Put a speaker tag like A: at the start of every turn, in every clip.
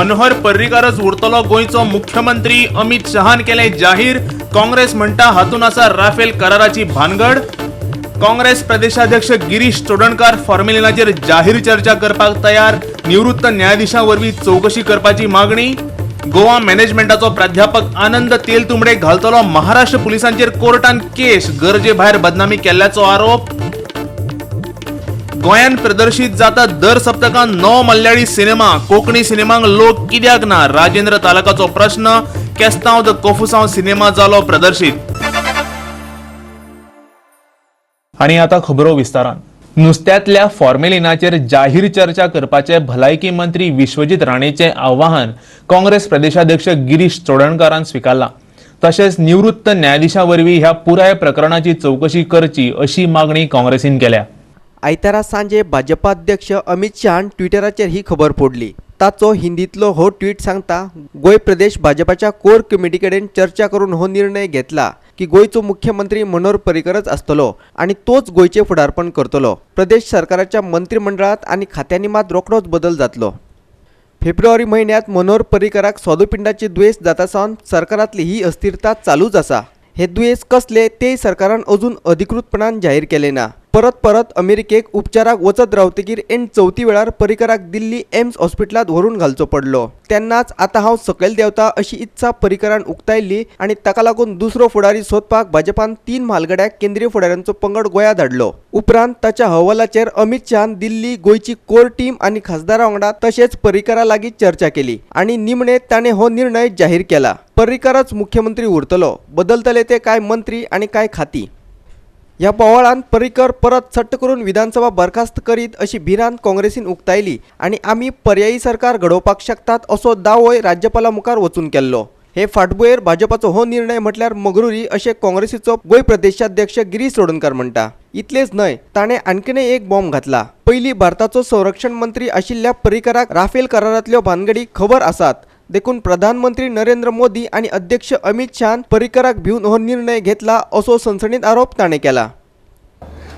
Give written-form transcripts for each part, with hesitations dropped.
A: मनोहर पर्रीकारच उरतलो गोयचो मुख्यमंत्री अमित शहान केले जाहीर। काँग्रेस म्हणटा हातून आसा राफेल कराराची भानगड। काँग्रेस प्रदेशाध्यक्ष गिरीश चोडणकार फॉर्म्युलिनाचेर जाहीर चर्चा करपाक तयार। निवृत्त न्यायाधीशांवरवी चौकशी करपाची मागणी। गोवा मॅनेजमेंटाचो प्राध्यापक आनंद तेलतुंबडे घालतलो महाराष्ट्र पुलिसांचेर कोर्टान केस, गरजे भायर बदनामी केल्ल्याचो आरोप। गोंयान प्रदर्शित जाता दर सप्तकान 9 मल्याळी सिनेमा। कोंकणी सिनेमांक लोक कित्याक ना? राजेंद्र तालकाचो प्रश्न। केस्तांव द कोफुसांव सिनेमा जालो प्रदर्शित। आणि आता खबरो विस्तारान। नुस्त्यातल्या फॉर्म्युलिनाचेर जाहीर चर्चा करपाचे भलायकी मंत्री विश्वजीत राणेचे आवाहन काँग्रेस प्रदेशाध्यक्ष गिरीश चोडणकारान स्वीकारला। तशेंच निवृत्त न्यायाधीशावरवी ह्या पुराय प्रकरणाची चौकशी करची अशी मागणी काँग्रेसीन केल्या।
B: आयतारा सांजे भाजपा अध्यक्ष अमित शहान ट्विटराचेर ही खबर पोडली। ताचो हिंदीतलो हो ट्वीट सांगता, गोय प्रदेश भाजपाच्या कोर कमिटी कडेन चर्चा करून हो निर्णय घेतला की गोयचो मुख्यमंत्री मनोहर पर्रीकारच आसतलो आणि तोच गोयचे फुडारपण करतलो। प्रदेश सरकाराच्या मंत्रिमंडळात आणि खात्यांनी मात रोखडोच बदल जातलो। फेब्रुवारी महिन्यात मनोहर पर्रीकाराक स्वादुपिंडाची दुयेस जातासावन सरकारातली ही अस्थिरता चालूच आसा। हे दुयेस कसले ते सरकारान अजून अधिकृतपणान जाहीर केले ना। परत अमेरिकेक उपचाराक वचत रावतकीर एंड 4थी वेळार पर्रीकाराक दिल्ली एम्स हॉस्पिटलात व्हरून घालचो पडलो। तेन्नाच आता हांव सकयल देवता अशी इत्सा पर्रीकारान उक्तायल्ली आणि ताका लागून दुसरो फुडारी सोदपाक भाजपान 3 म्हालगड्याक केंद्रीय फुडाऱ्यांचो पंगड गोंया धाडलो। उपरांत ताच्या अहवालाचेर अमित शहान दिल्ली, गोयची कोर टीम आणि खासदारा वांगडा तशेंच पर्रीकारा लागीं चर्चा केली आणि निमणे ताणें हो निर्णय जाहीर केला। पर्रीकारच मुख्यमंत्री उरतलो, बदलतले ते काय मंत्री आणि काय खाती। ह्या बोवाळान पर्रीकर परत सट्ट करून विधानसभा बरखास्त करीत अशी भिरांत काँग्रेसीन उक्तायली आणि आमी पर्यायी सरकार घडोवपाक शकतात असो दावोय राज्यपाला मुखार वचून केल्लो। हे फाटभुंयेर भाजपाचो हो निर्णय म्हटल्यार मगरुरी अशें काँग्रेसीचो गोंय प्रदेशाध्यक्ष गिरीश चोडणकार म्हणटा। इतलेच न्हय, ताणें आणखीनय एक बॉम्ब घातला। पयलीं भारताचो संरक्षण मंत्री आशिल्ल्या पर्रीकाराक राफेल करारांतल्यो भानगडी खबर आसात, देखून प्रधानमंत्री नरेंद्र मोदी आणि अध्यक्ष अमित शहान पर्रीकाराक भिवन हो निर्णय घेतला असो सनसनीत आरोप ताणें केला।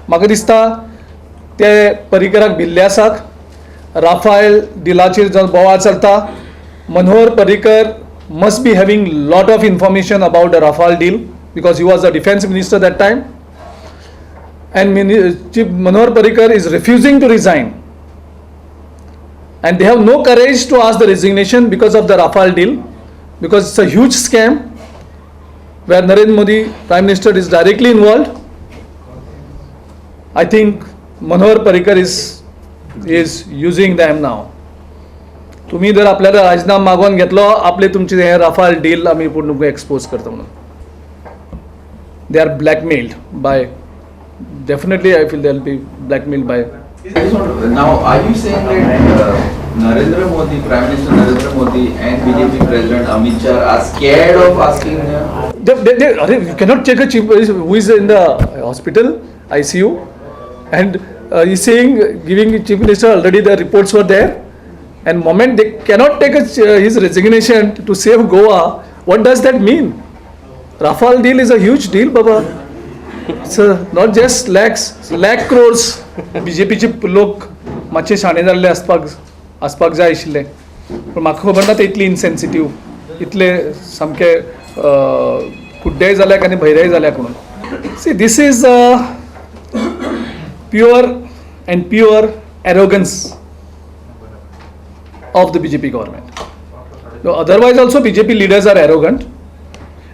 C: म्हाका दिसता ते पर्रीकाराक भिल्ले आसात। राफेल डिलाचेर जो बोवाळ चलता, Manohar Parrikar must be having lot of information about the Rafale deal because he was the defense minister that time, and Chief Manohar Parrikar is refusing to resign, and they have no courage to ask the resignation because of the Rafale deal, because it's a huge scam where Narendra Modi Prime Minister is directly involved. I think Manohar Parrikar is using them now. तुम्ही जर आपल्याला राजीनामा मागून घेतलो, आपले तुमचे हे Rafale deal आम्ही पूर्ण एक्सपोज करतो म्हणून। They are blackmailed by, definitely I feel they will be blackmailed by.
D: Now, are you saying that Narendra Modi, Prime Minister Narendra Modi, and BJP President Amit Shah are scared of asking?
C: You cannot check a chief who is in the hospital ICU, and he's saying, giving Chief Minister already the reports were there. And moment they cannot take his resignation to save Goa, what does that mean? Rafale deal is a huge deal, Baba. It's not just lakh crores. BJP चे लोक मातशे शाणे जाल्ले आसपाक जाय आशिल्ले, पण म्हाका खबर ना ते इतली इनसेन्सिटिव्ह, इतले सामके कुड्डेय जाल्याक आनी भैरेय जाल्याक म्हणून। See, this is pure arrogance of the BJP government. No, otherwise also BJP leaders are arrogant.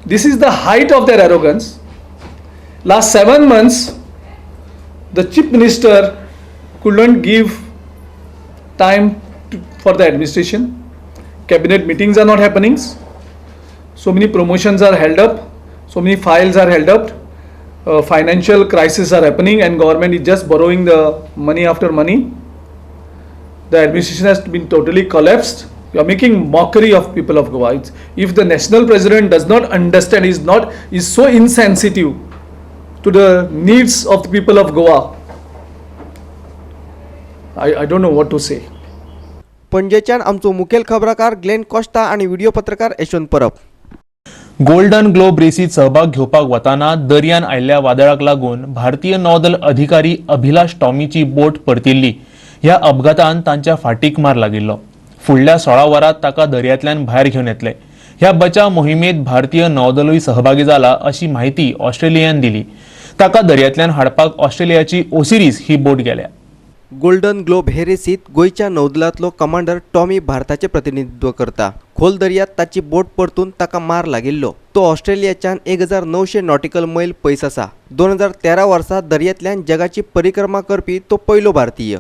C: This is the height of their arrogance. Last 7 months, the chief minister couldn't give time for the administration. Cabinet meetings are not happening. So many promotions are held up. So many files are held up. Financial crises are happening and government is just borrowing the money after money. The administration has been totally collapsed. You are making mockery of people of Goa. If the national president does not understand, is so insensitive to the needs of the people of Goa, I don't know what to say.
B: पणजेच्यान आमचो मुखेल खबराकार Glenn Costa आणि video पत्रकार Yashwant Parab.
A: Golden globe रेसीत सहभाग घेवपाक वताना दर्यान आयिल्ल्या वादळाक लागून भारतीय नौदल अधिकारी अभिलाष टॉमीची बोट परतिल्ली। ह्या अपघातान तांच्या फाटीक मार लागिल्लो। फुडल्या 16 वरात ताका दर्यांतल्यान भायर घेवन येतले. ह्या बचाव मोहिमेत भारतीय नौदलूय सहभागी जाला अशी माहिती ऑस्ट्रेलियान दिली. ताका दर्यांतल्यान हाडपाक ऑस्ट्रेलियाची ओसिरीस ही बोट गेल्या.
B: गोल्डन ग्लोब हे रेसीत गोयच्या नौदलातलो कमांडर टॉमी भारताचे प्रतिनिधित्व करता. खोल दर्यात ताची बोट परतून ताका मार लागिल्लो. तो ऑस्ट्रेलियाच्यान 1900 नॉटिकल मैल पयस आसा. 2013 वर्सा दर्यांतल्यान जगाची परिक्रमा करपी तो पयलो भारतीय.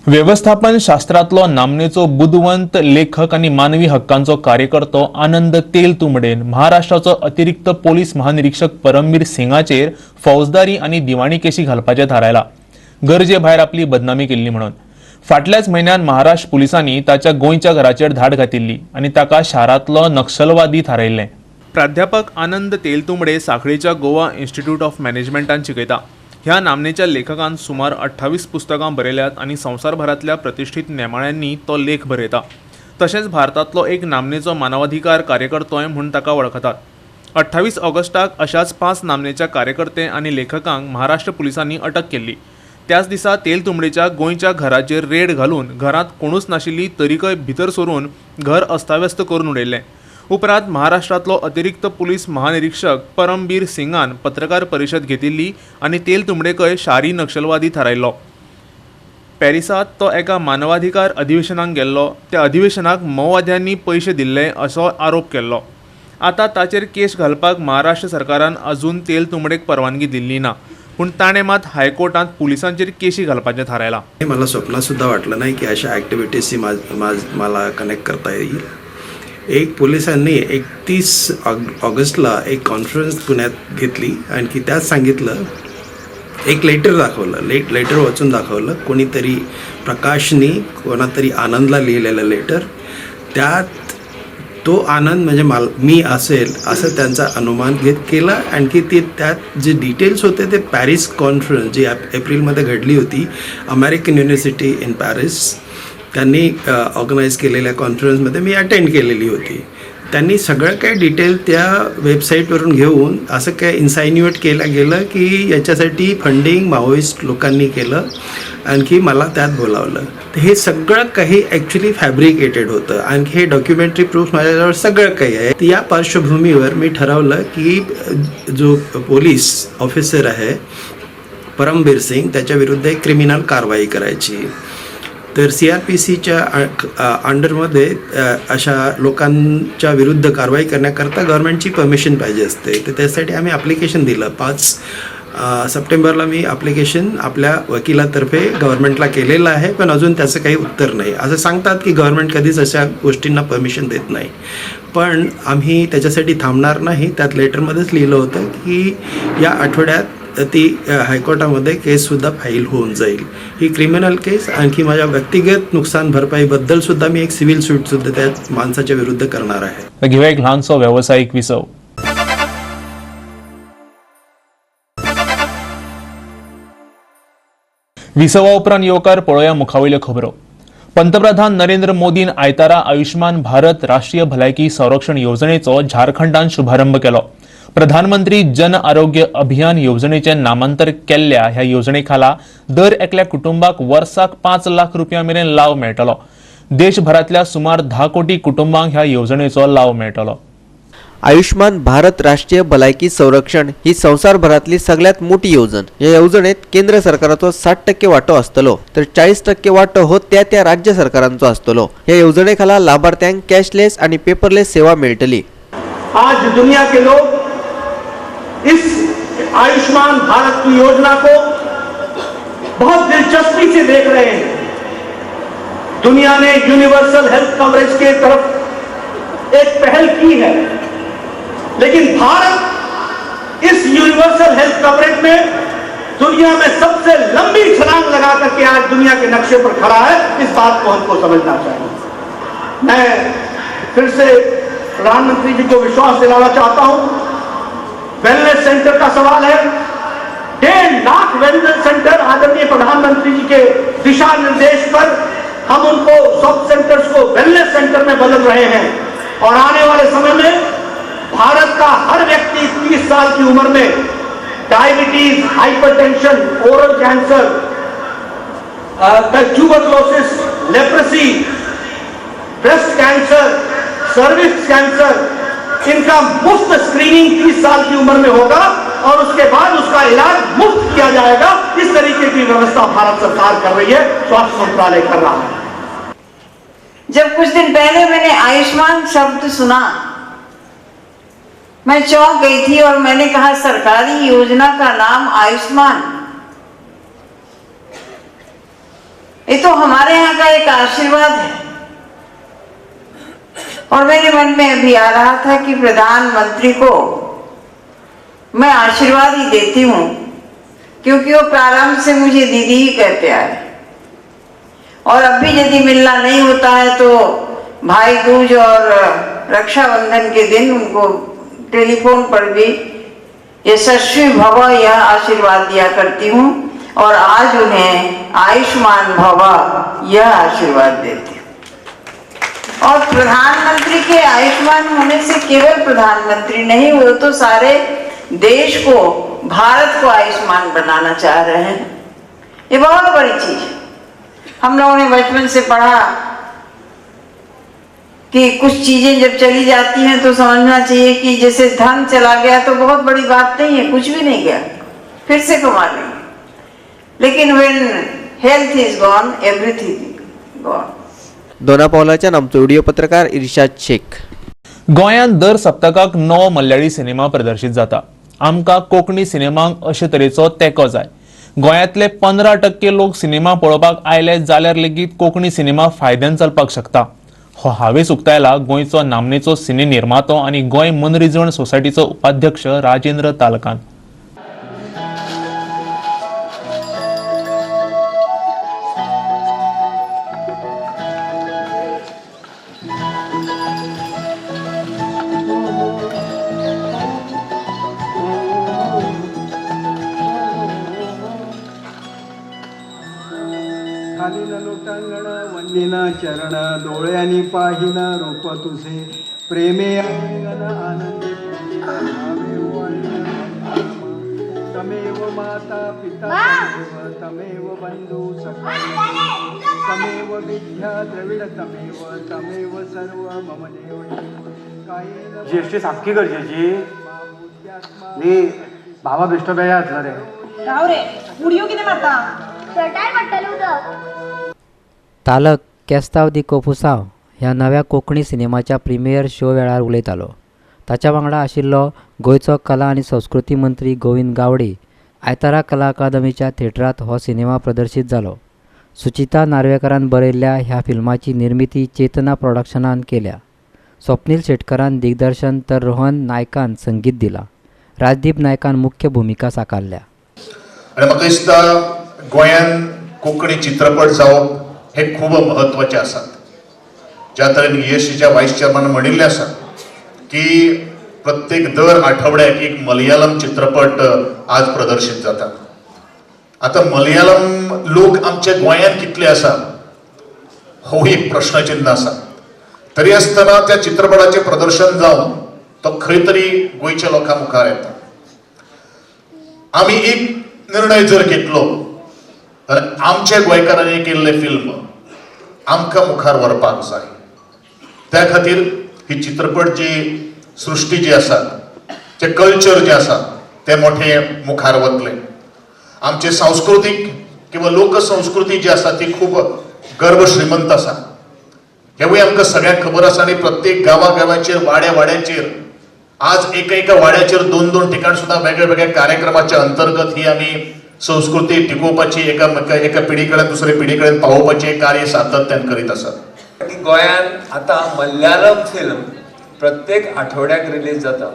A: व्यवस्थापन शास्त्रातलो नामनेचो बुदवंत लेखक आणि मानवी हक्कांचो कार्यकर्तो आनंद तेलतुंबडेन महाराष्ट्राचो अतिरिक्त पोलीस महानिरीक्षक परमबीर सिंगाचेर फौजदारी आणि दिवाणी केशी घालपाचें थारायला. गरजे भायर आपली बदनामी केल्ली म्हणून. फाटल्याच म्हयन्यात महाराष्ट्र पुलिसांनी ताच्या गोंयच्या घराचेर धाड घातिल्ली आणि ताका शारांतलो नक्षलवादी थारायल्लें. प्राध्यापक आनंद तेलतुंबडे सांखळेच्या गोवा इन्स्टिट्यूट ऑफ मॅनेजमेंटान शिकयता. ह्या नामनेच्या लेखकान सुमार 28 पुस्तकां बरयल्यात आणि संवसारभरातल्या प्रतिष्ठीत नेमाळ्यांनी तो लेख बरयता. तशेंच भारतातलो एक नामनेचो मानवाधिकार कार्यकर्तोय म्हूण ताका वळखतात. 28 ऑगस्टाक अशाच 5 नामनेच्या कार्यकर्ते आणि लेखकांक महाराष्ट्र पुलिसांनी अटक केल्ली. त्याच दिसा तेलतुंबडेच्या गोंयच्या घराचेर रेड घालून घरांत कोणूच नाशिल्ली तरीकय भितर सरून घर अस्ताव्यस्त करून उडयलें. उपरांत महाराष्ट्रातलो अतिरिक्त पुलीस महानिरीक्षक परमबीर सिंगान पत्रकार परिशद घेतिल्ली आणि तेलतुंबडेकय शारी नक्षलवादी थारायल्लो. पॅरिसात तो एका मानवाधिकार अधिवेशनाक गेल्लो. त्या अधिवेशनाक माओवाद्यांनी पयशे दिल्ले असो आरोप केल्लो. आता ताचेर केस घालपाक महाराष्ट्र सरकारान अजून तेलतुंबडेक परवानगी दिल्ली ना. पण ताणें मात हायकोर्टात पुलिसांचेर केशी घालपाचें थारायला.
E: मला स्वप्नात सुद्धा वाटलं नाही की अशा ॲक्टिव्हिटीजशी मला कनेक्ट करता येईल. एक पोलिसांनी 31 ऑगस्टला एक कॉन्फरन्स पुण्यात घेतली आणि की त्यात सांगितलं, एक लेटर दाखवलं, लेटर वाचून दाखवलं. कोणीतरी प्रकाशनी कोणातरी आनंदला लिहिलेलं लेटर. त्यात तो आनंद म्हणजे मी असेल असं त्यांचा अनुमान केला. आणखी त्यात जे डिटेल्स होते ते पॅरिस कॉन्फरन्स जी एप्रिलमध्ये घडली होती, अमेरिकन युनिव्हर्सिटी इन पॅरिस त्यांनी ऑर्गनाईज केलेल्या कॉन्फरन्समध्ये मी अटेंड केलेली होती. त्यांनी सगळं काही डिटेल त्या वेबसाईटवरून घेऊन असं काय इन्सायन्युएट केलं गेलं की याच्यासाठी फंडिंग माओइस्ट लोकांनी केलं. आणखी मला त्यात बोलावलं. तर हे सगळं काही ॲक्च्युली फॅब्रिकेटेड होतं. आणखी हे डॉक्युमेंटरी प्रूफ माझ्याजवळ सगळं काही आहे. या पार्श्वभूमीवर मी ठरवलं की जो पोलीस ऑफिसर आहे परमबीर सिंग त्याच्याविरुद्ध एक क्रिमिनल कारवाई करायची. तर CRPCच्या अंडरमध्ये अशा लोकांच्या विरुद्ध कारवाई करण्याकरता गव्हर्नमेंटची परमिशन पाहिजे असते. तर त्यासाठी आम्ही ॲप्लिकेशन दिलं. 5 सप्टेंबरला मी ॲप्लिकेशन आपल्या वकिलातर्फे गव्हर्नमेंटला केलेलं आहे, पण अजून त्याचं काही उत्तर नाही. असं सांगतात की गव्हर्नमेंट कधीच अशा गोष्टींना परमिशन देत नाही. पण आम्ही त्याच्यासाठी थांबणार नाही. त्यात लेटरमध्येच लिहिलं होतं की या आठवड्यात ती हायकोर्टामध्ये केससुद्धा फाईल होऊन जाईल. ही क्रिमिनल केस. आणखी माझ्या व्यक्तिगत नुकसान भरपाईबद्दल सुद्धा मी एक सिव्हिल सूटसुद्धा त्या माणसाच्या विरुद्ध करणार आहे.
A: घेऊया एक ल्हानसो व्यावसायिक विसव. विसवा उपरांत येवकार पळोवया मुखावयल्यो खबरो. पंतप्रधान नरेंद्र मोदीन आयतारा आयुष्मान भारत राष्ट्रीय भलायकी संरक्षण येवजणेचो झारखंडान शुभारंभ केलो. प्रधानमंत्री जन आरोग्य अभियान येवजणेचे नामांतर केल्ल्या ह्या येवजणे खाला दर एकल्या कुटुंबाक वर्साक 5 लाख रुपया मेरेन लाव मेळटलो. देशभरातल्या सुमार 10 कोटी कुटुंबांक ह्या येवजणेचो लाव मेळटलो.
B: आयुष्मान भारत राष्ट्रीय भलायकी संरक्षण ही संवसारभरातली सगळ्यात मोठी येवजण. या येवजणेत केंद्र सरकाराचो 60% वाटो आसतलो तर 40% वाटो हो त्या राज्य सरकारांचो आसतलो. या येवजणे खाला लाभार्थ्यांक कॅशलेस आणि पेपरलेस सेवा मेळटली.
F: आज दुनिया के लोग इस आयुष्मान भारत की योजना को बहुत दिलचस्पी से देख रहे हैं. दुनिया ने यूनिवर्सल हेल्थ कवरेज के तरफ एक पहल की है, लेकिन भारत इस यूनिवर्सल हेल्थ कवरेज में दुनिया में सबसे लंबी छलांग लगा करके आज दुनिया के नक्शे पर खड़ा है. इस बात को हमको समझना चाहिए. मैं फिर से प्रधानमंत्री जी को विश्वास दिलाना चाहता हूं. वेलनेस सेंटर का सवाल है. 1.5 लाख वेलनेस सेंटर आदरणीय प्रधानमंत्री जी के दिशा निर्देश पर हम उनको सब सेंटर्स को वेलनेस सेंटर में बदल रहे हैं. और आने वाले समय में भारत का हर व्यक्ति 30 साल की उम्र में diabetes, hypertension, oral cancer, tuberculosis, leprosy breast cancer, cervix cancer, इनका मुफ्त स्क्रीनिंग 30 साल की उम्र में होगा और उसके बाद उसका इलाज मुफ्त किया जाएगा। इस तरीके की व्यवस्था भारत सरकार कर रही है, स्वास्थ्य मंत्रालय कर रहा है।
G: जब कुछ दिन पहले मैंने आयुष्मान शब्द सुना, मैं चौंक गई थी और मैंने कहा सरकारी योजना का नाम आयुष्मान, ये तो हमारे यहाँ का एक आशीर्वाद है। और मेरे मन में अभी आ रहा था कि प्रधानमंत्री को मैं आशीर्वाद ही देती हूँ, क्योंकि वो प्रारंभ से मुझे दीदी ही कहते आए, और अब भी यदि मिलना नहीं होता है तो भाई दूज और रक्षाबंधन के दिन उनको टेलीफोन पर भी यशस्वी भव यह आशीर्वाद दिया करती हूँ, और आज उन्हें आयुष्मान भव यह आशीर्वाद देती हूँ। और प्रधानमंत्री के आयुष्मान होने से केवल प्रधानमंत्री नहीं, वो तो सारे देश को, भारत को आयुष्मान बनाना चाह रहे हैं। ये बहुत बड़ी चीज है। हम लोगों ने बचपन से पढ़ा कि कुछ चीजें जब चली जाती हैं तो समझना चाहिए कि जैसे धन चला गया तो बहुत बड़ी बात नहीं है, कुछ भी नहीं गया, फिर से कमा लेंगे। लेकिन when health is gone, everything gone.
B: दोनापावलाच्यान आमचो व्हिडिओ पत्रकार इर्शाद शेख.
A: गोंयांत दर सप्तकाक नवो मल्याळी सिनेमा प्रदर्शीत जाता. आमकां कोंकणी सिनेमांक अशे तरेचो तेंको जाय. गोंयांतले 15% लोक सिनेमा पळोवपाक आयले जाल्यार लेगीत कोंकणी सिनेमा फायद्यान चलपाक शकता. हो हावेस उक्तायला गोंयचो नामनेचो सिने निर्मातो आनी गोंय मनरिजवण सोसायटीचो उपाध्यक्ष राजेंद्र तालकान.
H: खालीन लोटांगण वंदिना चरण डोळ्यांनी पाहिन रूप तुझे प्रेमे अंगण आनंदी तमेव माता पिता तमेव बंधू सखा तमेव विद्या द्रविड तमेव सर्व मम देव
I: जीएसटी सारखी गरजेची. नी भावा बेश्टो बेया जातलो रे.
J: राव रे, उडयो कितें मारता?
K: चटाय पडटलें उदक.
L: तालक केस्तांव दी कोपुसांव ह्या नव्या कोंकणी सिनेमाच्या प्रिमियर शो वेळार उलयतालो. ताच्या वांगडा आशिल्लो गोंयचो कला आनी संस्कृती मंत्री गोविंद गावडे. आयतारा कला अकादमीच्या थिएटरांत हो सिनेमा प्रदर्शीत जालो. सुचिता नार्वेकरान बरयल्ल्या ह्या फिल्माची निर्मिती चेतना प्रोडक्शनान केल्या. स्वप्नील शेटकरान दिग्दर्शन तर रोहन नायकान संगीत दिला. राजदीप नायकान मुख्य भुमिका साकारल्या.
M: आनी म्हाका दिसता गोंयांत कोंकणी चित्रपट जावप हे खूब महत्वाचे आसात. ज्या तरेन ईएससीच्या वायस चेअरमॅन म्हणिल्लें आसा की प्रत्येक दर आठवड्याक एक मलयालम चित्रपट आज प्रदर्शीत जाता. आता मलयालम लोक आमच्या गोंयांत कितले आसा हो एक प्रश्नचिन्ह आसा. तरी आसतना त्या चित्रपटाचें प्रदर्शन जावन तो खंय तरी गोंयच्या लोकां मुखार येता. आमी एक निर्णय जर घेतलो तर आमच्या गोंयकारांनी केल्ले फिल्म आमकां मुखार व्हरपाक जाय. त्या खातीर ही चित्रपट जी सृश्टी जी आसा, जे कल्चर जे आसा ते मोठे मुखार वतले. आमचे सांस्कृतीक किंवा लोकसंस्कृती जी आसा ती खूब गर्व श्रीमंत आसा. हेवूय आमकां सगळ्यांक खबर आसा. आनी प्रत्येक गांवागांवाचेर वाड्याचेर आज एका वाड्याचेर 2-2 ठिकाण सुद्दां वेगळ्या वेगळ्या कार्यक्रमाच्या अंतर्गत ही आमी संस्कृती टिकोवपाची, एका पिढी कडेन दुसरे पिढी कडेन पावोवपाचें कार्य सातत्यान करीत आसात.
N: गोंयांत आतां मल्याळम फिल्म प्रत्येक आठवड्याक रिलीज जाता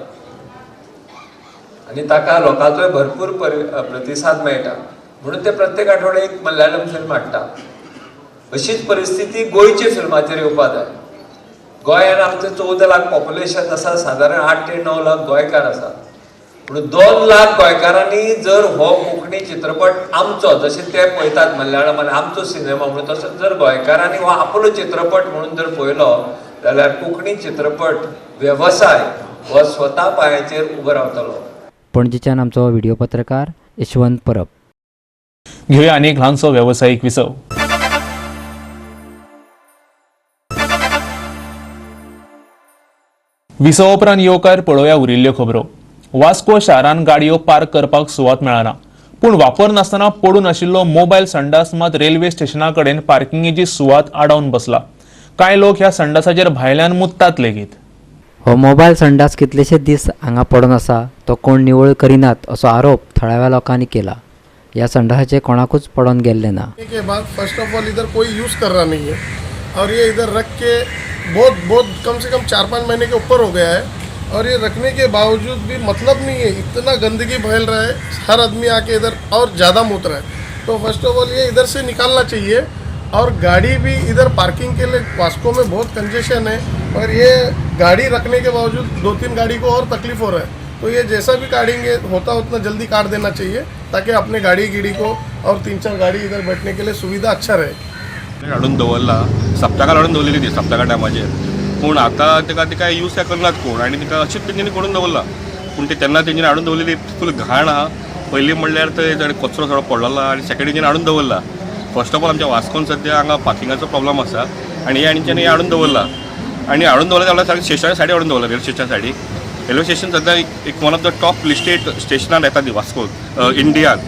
N: आनी ताका लोकांचोय भरपूर प्रतिसाद मेळटा. म्हणून ते प्रत्येक आठवड्याक एक मल्याळम फिल्म हाडटा. अशीच परिस्थिती गोंयच्या फिल्माचेर येवपा जाय. गोंयांत आमचें 14 लाख पॉप्युलेशन आसा, सादारण 8 ते 9 लाख गोंयकार आसा. म्हणून 2 लाख गोंयकारांनी जर हो कोंकणी चित्रपट आमचो, जशें ते पळयतात मल्याळमान आमचो सिनेमा म्हणून, तसोच जर गोंयकारांनी हो आपलो चित्रपट म्हणून जर पळयलो जाल्यार कोंकणी चित्रपट वेवसाय हो स्वता पांयाचेर उबो रावतलो.
L: पणजीच्यान आमचो व्हिडिओ पत्रकार यशवंत परब.
A: घेऊया आनी एक ल्हानसो वेवसायीक विसव. विसव उपरांत येवकार पळोवया उरिल्ल्यो खबरो. वास्को शारान गाडयो पार्क करपाक सुवात मेळना, पूण वापर नासतना पडून आशिल्लो मोबायल संडास मात रेल्वे स्टेशना कडेन पार्किंगेची सुवात आडावन बसला. कांय लोक ह्या संडासाचेर भायल्यान मुत्तात लेगीत.
L: हो मोबायल संडास कितलेशेच दीस हांगा पडून आसा तो कोण निवळ करिनात असो आरोप थळाव्या लोकांनी केला. या संडासाचे कोणाकूच पडून गेल्ले ना.
O: के बाद फर्स्ट ऑफ ऑल इधर कोई यूज़ कर रहा नहीं है और ये इधर रख के बहुत कम से कम 4-5 महीने के ऊपर हो गया है और ये रखने के बावजूद भी मतलब नहीं है, इतना गंदगी फैल रहा है, हर आदमी आके इधर और ज़्यादा मूत रहा है. तो फर्स्ट ऑफ ऑल ये इधर से निकालना चाहिए और गाड़ी भी इधर पार्किंग के लिए वास्को में बहुत कंजेशन है और ये गाड़ी रखने के बावजूद 2-3 गाड़ी को और तकलीफ हो रहा है. तो ये जैसा भी काटेंगे होता उतना जल्दी काट देना चाहिए ताकि अपने गाड़ी को और 3-4 गाड़ी इधर बैठने के लिए सुविधा अच्छा रहे.
P: हाडून दवरला, सप्तकां हाडून दवरलेली ती सप्तका टायमाचेर, पूण आतां तेका ती काय यूज करनात कोण आनी तिका अशीच तेंच्यांनी करून दवरला. पूण ते तेन्ना तेंच्यांनी हाडून दवरलेली फूल घाण आहा. पयलीं म्हणल्यार थंय कचरो थोडो पडलेलो आहा आनी सेकंड तेंच्यांनी हाडून दवरला. फर्स्ट ऑफ ऑल आमच्या वास्कोन सद्या हांगा पार्किंगाचो प्रॉब्लम आसा आनी हे तेंच्यांनी हाडून दवरला आनी हाडून दवरला जाल्यार सारकें स्टेशना सायडीक हाडून दवरला. रेल्वे स्टेशना सायडीक रेल्वे स्टेशन सद्या एक one of the top listed स्टेशनार येता ती वास्को इंडियान.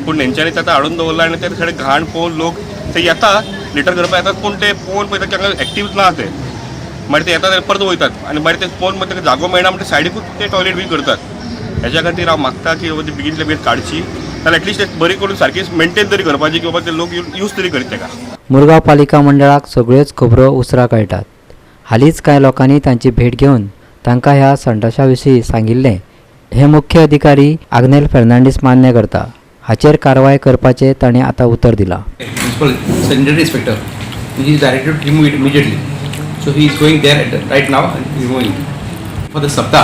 P: पूण तेंच्यांनी तें आतां हाडून दवरला आनी ते थोडे घाण पळोवन लोक ते येता लिटर करपाक येतात पूण ते पळोवन पळयता की हांगा एक्टिव्ह ना ते. मागीर ते येतात परत वयतात आनी मागीर ते पळोवन मागीर ताका जागो मेळना म्हणटा सायडीकूच ते टॉयलेट बी करतात. हेच्या खातीर हांव मागता की बाबा ती बेगींतल्या बेगीन काडची नाल्यार एटलिस्ट बरी करून सारकी मेंटेन तरी करपाची की बाबा ते लोक यूज तरी करीत तेका.
L: मुरगांव पालिका मंडळाक सगळ्योच खबरो उसरा कळटात. हालींच कांय लोकांनी तांची भेट घेवन तांकां ह्या संडासा विशीं सांगिल्लें हे मुख्य अधिकारी आग्नेल फेर्नांडीस मान्य करता. हाचेर कारवाय करपाचें ताणें आतां उतर दिलां.
Q: Sanitary inspector, he is directed to remove it immediately. So he is going there right now and removing for the Saptah.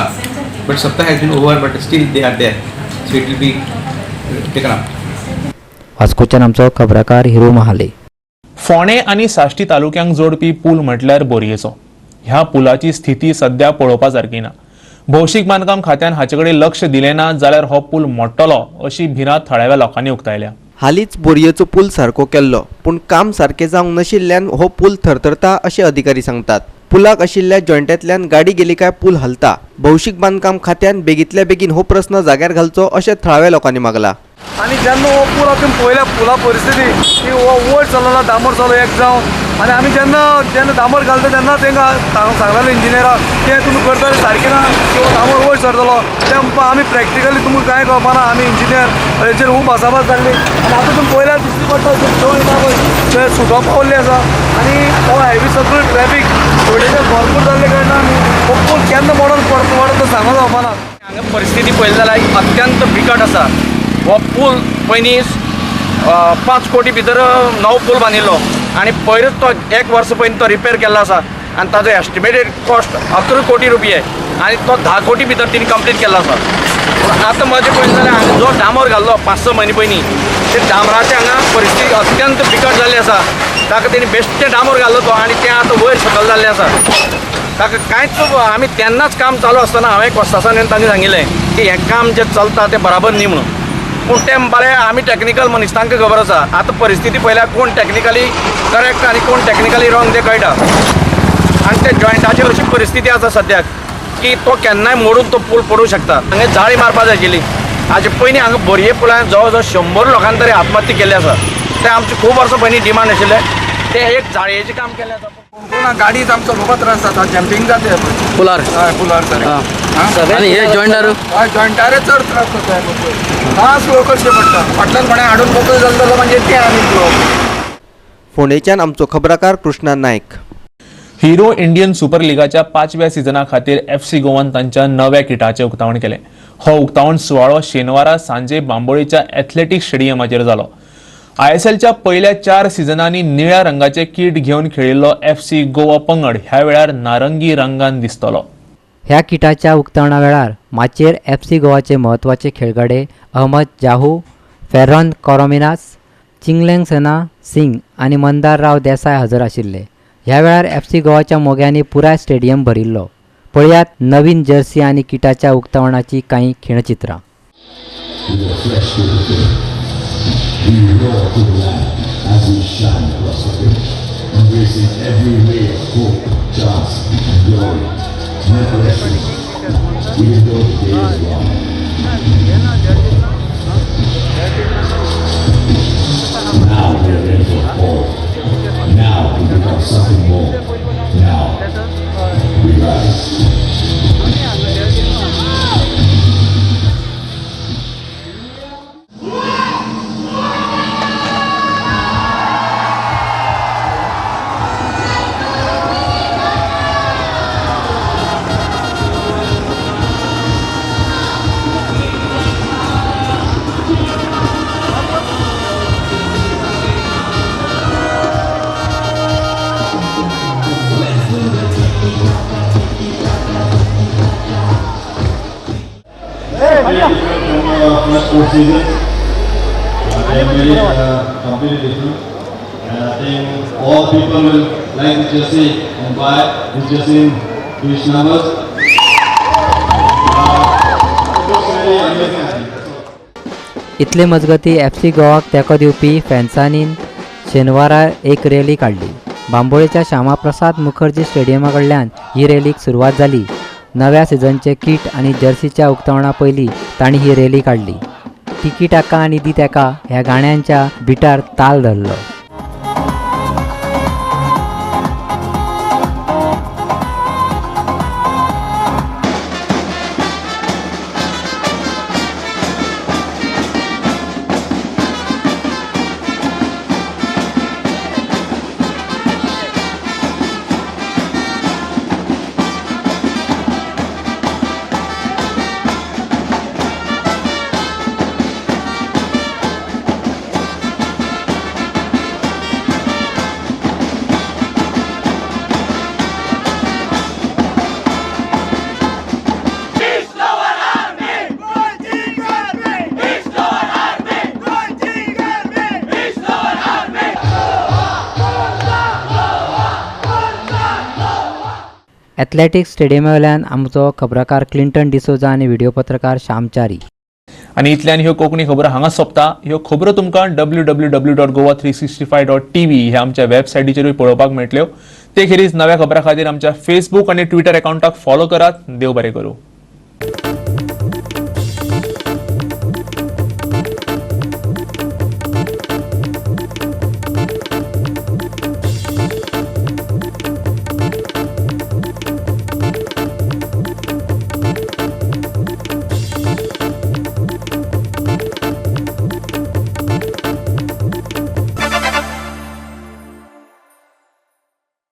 Q: But Saptah has been over, but still they are there. So it will be taken up.
L: वास्कोच्यान आमचो खबराकार हिरू महाले.
A: फोंडे आनी साश्टी तालुक्यांक जोडपी पूल म्हटल्यार बोरयेचो. ह्या पुलाची स्थिती सध्या पळोवपा सारकी ना. भौशीक बांदकाम खात्यान हाचेकडेन लक्ष दिलें ना जाल्यार हो पूल मोडटलो अशी भिरांत थळाव्या लोकांनी उक्तायल्या.
B: हालींच बोरयेचो पूल सारको केल्लो पूण काम सारकें जावंक नाशिल्ल्यान हो पूल थरथरता अशें अधिकारी सांगतात. पुलाक आशिल्ल्या जॉयंटांतल्यान गाडी गेली काय पूल हलता. भौशीक बांदकाम खात्यान बेगींतल्या बेगीन हो प्रस्न जाग्यार घालचो अशें थळाव्या लोकांनी मागला.
C: आणि जेन्ना हो पूल आमी पळयल्या पुला परिस्थिती की हो वयर चलला डांबर चालू एक जावन आनी आमी जेन्ना डांबर घालता तेन्ना तांकां सांगताले इंजिनियराक ते तुमी करताले सारकें ना किंवा डांबर वयर सरतलो तें आमी प्रॅक्टिकली तुमकां कांय कळपाना. आमी इंजिनियर हेचेर खूब भासाभास जाल्ली आनी आतां तुमी पळयल्यार दिश्टी पडटा थंय सुटो पावल्ली आसा आनी हो हेवी सगळो ट्रॅफीक थोडेशे भरपूर जाल्ले कारणान हो पूल केन्ना मोडून पडटा तो सांगूंक जावपाना.
R: हांगा परिस्थिती पळयली जाल्यार अत्यंत बिकट आसा. हो पूल पयलीं 5 कोटी भितर नवो पूल बांदिल्लो आनी पयरूच तो 1 वर्स पयलीं तो रिपेर केल्लो आसा आनी ताजो एस्टिमेटेड कॉस्ट 11 कोटी रुपये आनी तो 10 कोटी भितर तिणी कंप्लीट केल्लो आसा. पूण आतां मजा पळयलें जाल्यार हांगा जो डांबर घाल्लो 5-6 म्हयने पयलीं ते डांबराचे हांगा परिस्थिती अत्यंत बिकट जाल्ली आसा. ताका तेणी बेश्टें डांबर घाल्लो तो आनी तें आतां वयर सकयल जाल्लें आसा. ताका कांयच आमी तेन्नाच काम चालू आसतना हांवें कोस्तासान तांणी सांगिल्लें की हें काम जें चलता तें बराबर न्ही म्हणून. पूण तें बरें आमी टॅक्निकल मनीस तांकां खबर आसा. आतां परिस्थिती पळयल्यार कोण टॅक्निकली करेक्ट आनी कोण टॅक्निकली रॉंग तें कळटा. आनी ते जॉयंटाची अशी परिस्थिती आसा सद्याक की तो केन्नाय मोडून तो पूल पडूंक शकता. हांगा जाळी मारपाक जाय आशिल्ली. हाचे पयलीं हांगा बोरये पुलांत जवळ जवळ 100 लोकांनी तरी आत्महत्या केल्ली आसा. तें आमचें खूब वर्सां पयलीं डिमांड आशिल्लें तें एक जाळयेचें काम केल्लें आसा.
Q: पूण गाडीच आमचो खूब त्रास जाता. जंपिंग जाता
R: पुलार
Q: हय पुलार
R: आनी हे जॉयंटार
Q: हय जॉयंटारे चड त्रास जाता. मास स्लो करचें पडटा. फाटल्यान कोणें हाडून मोकळो जाल्लो म्हणजे तें आनी प्रॉब्लेम.
B: फोंडेच्यान आमचो खबराकार कृष्णा नायक.
A: हिरो इंडियन सुपर लिगाच्या 5व्या सिजना खातीर FC गोवान तांच्या नव्या किटाचें उक्तावण केलें. हो उक्तावण सुवाळो शेनवारा सांजे बांबोळीच्या एथलेटीक स्टेडियमाचेर जालो. ISLच्या पयल्या 4 सिजनांनी निळ्या रंगाचे किट घेवन खेळिल्लो FC गोवा पंगड ह्या वेळार नारंगी रंगान दिसतलो.
L: ह्या किटाच्या उक्तावणा वेळार माचयेर FC गोवाचे म्हत्वाचे खेळगडे अहमद जाहू, फेर्रॉन कॉरोमिनास, चिंगलेंग सेना सिंग आनी मंदार राव देसाय हजर आशिल्ले. ह्या वेळार FC गोवाच्या मोग्यांनी पुराय स्टेडियम भरिल्लो. पळयात नवीन जर्सी आनी किटाच्या उक्तावणाची कांय खिणचित्रां.
S: Sports season. I am very completely different, and I think all people will like this jersey and buy this jersey in huge numbers. It was very amazing.
L: इतले मजगती FC गोवाक तेको दिवपी फॅन्सांनी शेनवारा एक रॅली काढली. बांबोळेच्या श्यामाप्रसाद मुखर्जी स्टेडियमा कडल्यान ही रॅलीक सुरवात जाली. नव्या सिजनचे किट आणि जर्सीच्या उक्तावणा पयलीं तांणी ही रॅली काढली. टिकी टाका आणि दी तेका ह्या गाण्यांच्या बिटार ताल धरलो. एथलेटिक्स स्टेडियमावेल्यान आमचो खबराकार क्लिंटन डिसोजा आणि व्हिडिओ पत्रकार श्यामचारी.
A: आणि इतल्यान ह्यो कोंकणी खबरो हांगा सोंपता. ह्यो खबरो तुमकां www.goa365.tv ह्या आमच्या वेबसायटीचेरूय पळोवपाक मेळटल्यो. ते खेरीज नव्या खबरां खातीर आमच्या फेसबूक आणि ट्विटर अकाउंटाक फॉलो करात. देव बरें करूं.